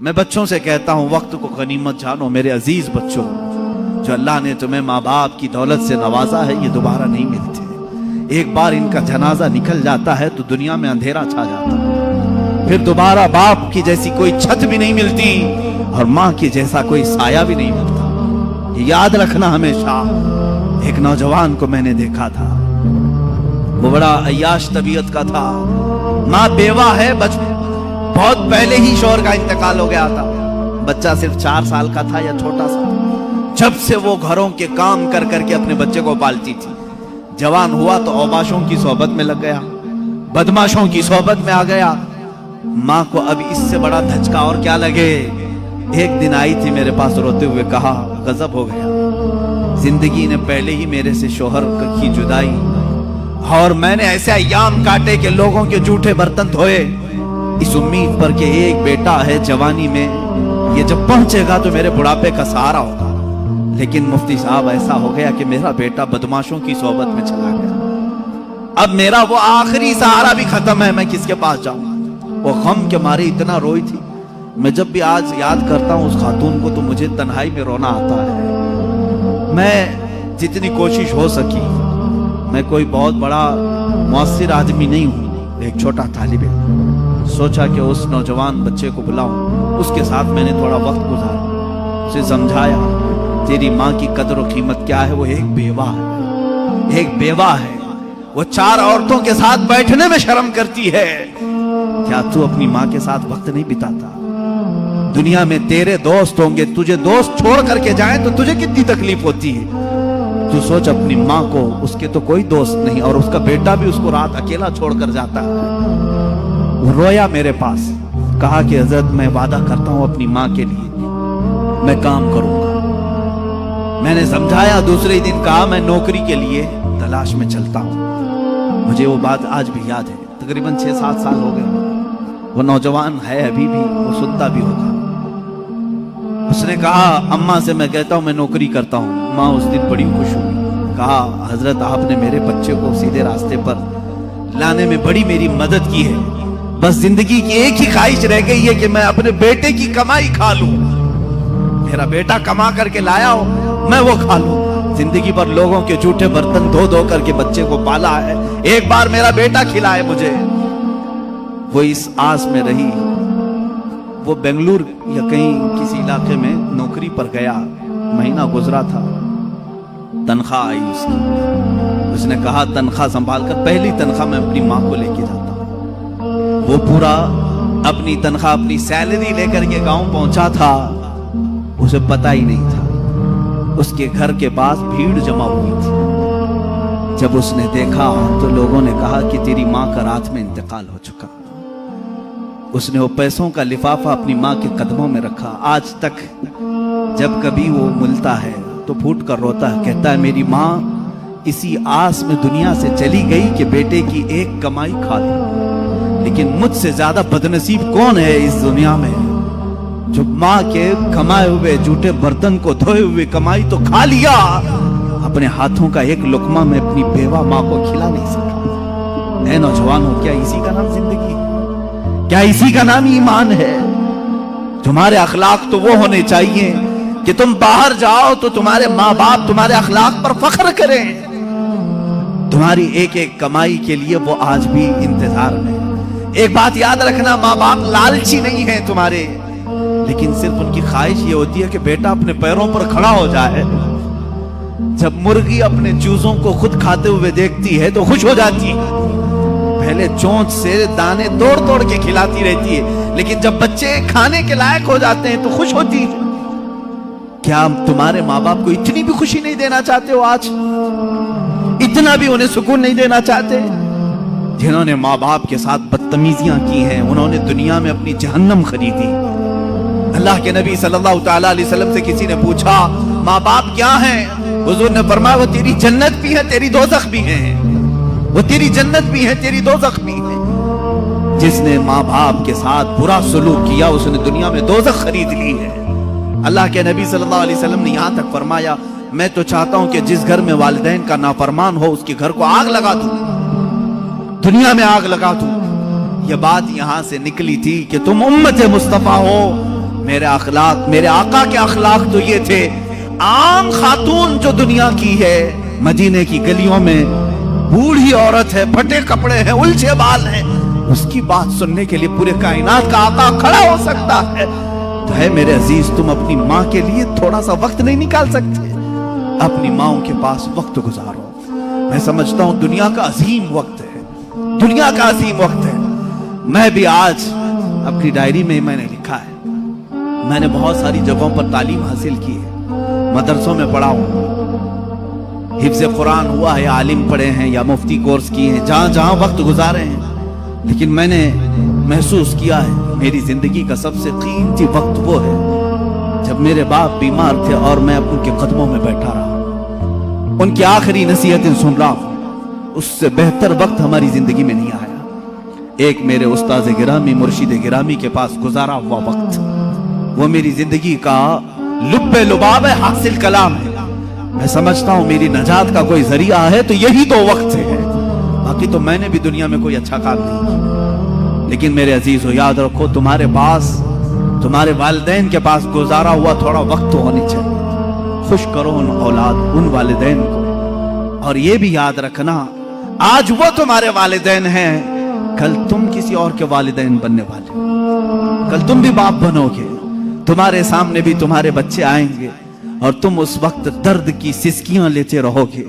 میں بچوں سے کہتا ہوں وقت کو غنیمت جانو میرے عزیز بچوں، جو اللہ نے تمہیں ماں باپ کی دولت سے نوازا ہے یہ دوبارہ نہیں ملتے۔ ایک بار ان کا جنازہ نکل جاتا ہے تو دنیا میں اندھیرا چھا جاتا ہے، پھر دوبارہ باپ کی جیسی کوئی چھت بھی نہیں ملتی اور ماں کی جیسا کوئی سایہ بھی نہیں ملتا۔ یہ یاد رکھنا ہمیشہ۔ ایک نوجوان کو میں نے دیکھا تھا، وہ بڑا عیاش طبیعت کا تھا، ماں بیوہ ہے، بہت پہلے ہی شوہر کا انتقال ہو گیا تھا، بچہ صرف 4 سال کا تھا یا چھوٹا سا، جب سے وہ گھروں کے کام کر کر کے اپنے بچے کو پالتی تھی۔ جوان ہوا تو اوباشوں کی صحبت میں لگ گیا، بدماشوں کی صحبت میں آ گیا۔ ماں کو اب اس سے بڑا دھچکا اور کیا لگے۔ ایک دن آئی تھی میرے پاس روتے ہوئے، کہا غضب ہو گیا، زندگی نے پہلے ہی میرے سے شوہر کی جدائی، اور میں نے ایسے ایام کاٹے کہ لوگوں کے جھوٹے برتن دھوئے اس امید پر کہ ایک بیٹا ہے جوانی میں، یہ جب پہنچے گا تو میرے بڑھاپے کا سہارا ہوگا۔ لیکن مفتی صاحب ایسا ہو گیا کہ میرا بیٹا بدماشوں کی صحبت میں چلا گیا، اب میرا وہ آخری سہارا بھی ختم ہے، میں کس کے پاس جاؤں۔ وہ غم کے مارے اتنا روئی تھی، میں جب بھی آج یاد کرتا ہوں اس خاتون کو تو مجھے تنہائی میں رونا آتا ہے۔ میں جتنی کوشش ہو سکی، میں کوئی بہت بڑا مؤثر آدمی نہیں ہوں، ایک چھوٹا طالب علم، سوچا کہ اس نوجوان بچے کو بلاؤں، اس کے ساتھ میں نے تھوڑا وقت گزارا، اسے سمجھایا تیری ماں کی قدر و قیمت کیا ہے، وہ ایک بیوہ ہے، ایک بیوہ ہے، وہ 4 عورتوں کے ساتھ بیٹھنے میں شرم کرتی ہے، کیا تو اپنی ماں کے ساتھ وقت نہیں بتاتا؟ دنیا میں تیرے دوست ہوں گے، تجھے دوست چھوڑ کر کے جائیں تو تجھے کتنی تکلیف ہوتی ہے۔ تو سوچ اپنی ماں کو، اس کے تو کوئی دوست نہیں، اور اس کا بیٹا بھی اس کو رات اکیلا چھوڑ کر جاتا ہے۔ وہ رویا میرے پاس، کہا کہ حضرت میں وعدہ کرتا ہوں اپنی ماں کے لیے میں کام کروں گا۔ میں نے سمجھایا، دوسرے دن کہا میں نوکری کے لیے تلاش میں چلتا ہوں۔ مجھے وہ بات آج بھی یاد ہے، تقریباً 6-7 سال ہو گئے۔ وہ نوجوان ہے ابھی بھی، وہ سنتا بھی ہوگا۔ اس نے کہا اماں سے میں کہتا ہوں میں نوکری کرتا ہوں۔ ماں اس دن بڑی خوش ہوئی، کہا حضرت آپ نے میرے بچے کو سیدھے راستے پر لانے میں بڑی میری مدد کی ہے، بس زندگی کی ایک ہی خواہش رہ گئی ہے کہ میں اپنے بیٹے کی کمائی کھا لوں، میرا بیٹا کما کر کے لایا ہو میں وہ کھا لوں۔ زندگی پر لوگوں کے جھوٹے برتن دھو دھو کر کے بچے کو پالا ہے، ایک بار میرا بیٹا کھلائے مجھے۔ وہ اس آس میں رہی، وہ بنگلور یا کہیں کسی علاقے میں نوکری پر گیا، مہینہ گزرا تھا، تنخواہ آئی اس کی، اس نے کہا تنخواہ سنبھال کر، پہلی تنخواہ میں اپنی ماں کو لے کے جاتا ہوں۔ وہ پورا اپنی تنخواہ، اپنی سیلری لے کر کے گاؤں پہنچا تھا، اسے پتا ہی نہیں تھا اس کے گھر کے پاس بھیڑ جمع ہوئی تھی۔ جب اس نے دیکھا تو لوگوں نے کہا کہ تیری ماں کا رات میں انتقال ہو چکا۔ اس نے وہ پیسوں کا لفافہ اپنی ماں کے قدموں میں رکھا، آج تک جب کبھی وہ ملتا ہے تو پھوٹ کر روتا ہے، کہتا ہے میری ماں اسی آس میں دنیا سے چلی گئی کہ بیٹے کی ایک کمائی کھا لی، لیکن مجھ سے زیادہ بدنصیب کون ہے اس دنیا میں جو ماں کے کمائے ہوئے جھوٹے برتن کو دھوئے ہوئے کمائی تو کھا لیا، اپنے ہاتھوں کا ایک لقمہ میں اپنی بیوہ ماں کو کھلا نہیں سکا۔ اے نوجوانوں، کیا اسی کا نام زندگی ہے؟ کیا اسی کا نام ایمان ہے؟ تمہارے اخلاق تو وہ ہونے چاہیے کہ تم باہر جاؤ تو تمہارے ماں باپ تمہارے اخلاق پر فخر کریں، تمہاری ایک ایک کمائی کے لیے وہ آج بھی انتظار میں۔ ایک بات یاد رکھنا، ماں باپ لالچی نہیں ہیں تمہارے، لیکن صرف ان کی خواہش یہ ہوتی ہے کہ بیٹا اپنے پیروں پر کھڑا ہو جائے۔ جب مرغی اپنے چوزوں کو خود کھاتے ہوئے دیکھتی ہے تو خوش ہو جاتی ہے، پہلے چونچ سے دانے توڑ توڑ کے کھلاتی رہتی ہے، لیکن جب بچے کھانے کے لائق ہو جاتے ہیں تو خوش ہوتی ہے۔ کیا تمہارے ماں باپ کو اتنی بھی خوشی نہیں دینا چاہتے ہو؟ آج اتنا بھی انہیں سکون نہیں دینا چاہتے؟ جنہوں نے ماں باپ کے ساتھ بدتمیزیاں کی ہیں انہوں نے دنیا میں اپنی جہنم خریدی۔ اللہ کے نبی صلی اللہ تعالیٰ علیہ وسلم سے کسی نے پوچھا ماں باپ کیا ہیں؟ حضور نے فرمایا وہ تیری جنت بھی ہے تیری دوزخ بھی ہے، وہ تیری جنت بھی ہے تیری دوزخ بھی ہے۔ جس نے ماں باپ کے ساتھ برا سلوک کیا اس نے دنیا میں دوزخ خرید لی ہے۔ اللہ کے نبی صلی اللہ علیہ وسلم نے یہاں تک فرمایا میں تو چاہتا ہوں کہ جس گھر میں والدین کا نافرمان ہو اس کے گھر کو آگ لگا دوں، دنیا میں آگ لگا دوں۔ یہ بات یہاں سے نکلی تھی کہ تم امت مصطفیٰ ہو، میرے اخلاق، میرے آقا کے اخلاق تو یہ تھے، عام خاتون جو دنیا کی ہے، مدینے کی گلیوں میں بوڑھی عورت ہے، پھٹے کپڑے ہیں، الجھے بال ہیں، اس کی بات سننے کے لیے پورے کائنات کا آقا کھڑا ہو سکتا ہے تو ہے میرے عزیز، تم اپنی ماں کے لیے تھوڑا سا وقت نہیں نکال سکتے؟ اپنی ماؤں کے پاس وقت گزارو۔ میں سمجھتا ہوں دنیا کا عظیم وقت ہے، دنیا کا عظیم وقت ہے۔ میں بھی آج اپنی ڈائری میں میں نے لکھا ہے، میں نے بہت ساری جگہوں پر تعلیم حاصل کی ہے، مدرسوں میں پڑھا ہوں، حفظ قرآن ہوا ہے، عالم پڑھے ہیں یا مفتی کورس کیے ہیں، جہاں جہاں وقت گزارے ہیں، لیکن میں نے محسوس کیا ہے میری زندگی کا سب سے قیمتی وقت وہ ہے جب میرے باپ بیمار تھے اور میں ان کے قدموں میں بیٹھا رہا، ان کی آخری نصیحتیں سن رہا ہوں۔ اس سے بہتر وقت ہماری زندگی میں نہیں آیا۔ ایک میرے استاذ گرامی، مرشد گرامی کے پاس گزارا ہوا وقت، وہ میری زندگی کا لب لباب ہے، حاصل کلام ہے۔ میں سمجھتا ہوں میری نجات کا کوئی ذریعہ ہے تو یہی تو وقت ہے، باقی تو میں نے بھی دنیا میں کوئی اچھا کام نہیں کیا۔ لیکن میرے عزیزو یاد رکھو، تمہارے پاس، تمہارے والدین کے پاس گزارا ہوا تھوڑا وقت تو ہونی چاہیے۔ خوش کرو ان اولاد، ان والدین کو، اور یہ بھی یاد رکھنا آج وہ تمہارے والدین ہیں، کل تم کسی اور کے والدین بننے والے ہو، کل تم بھی باپ بنو گے، تمہارے سامنے بھی تمہارے بچے آئیں گے اور تم اس وقت درد کی سسکیاں لیتے رہو گے۔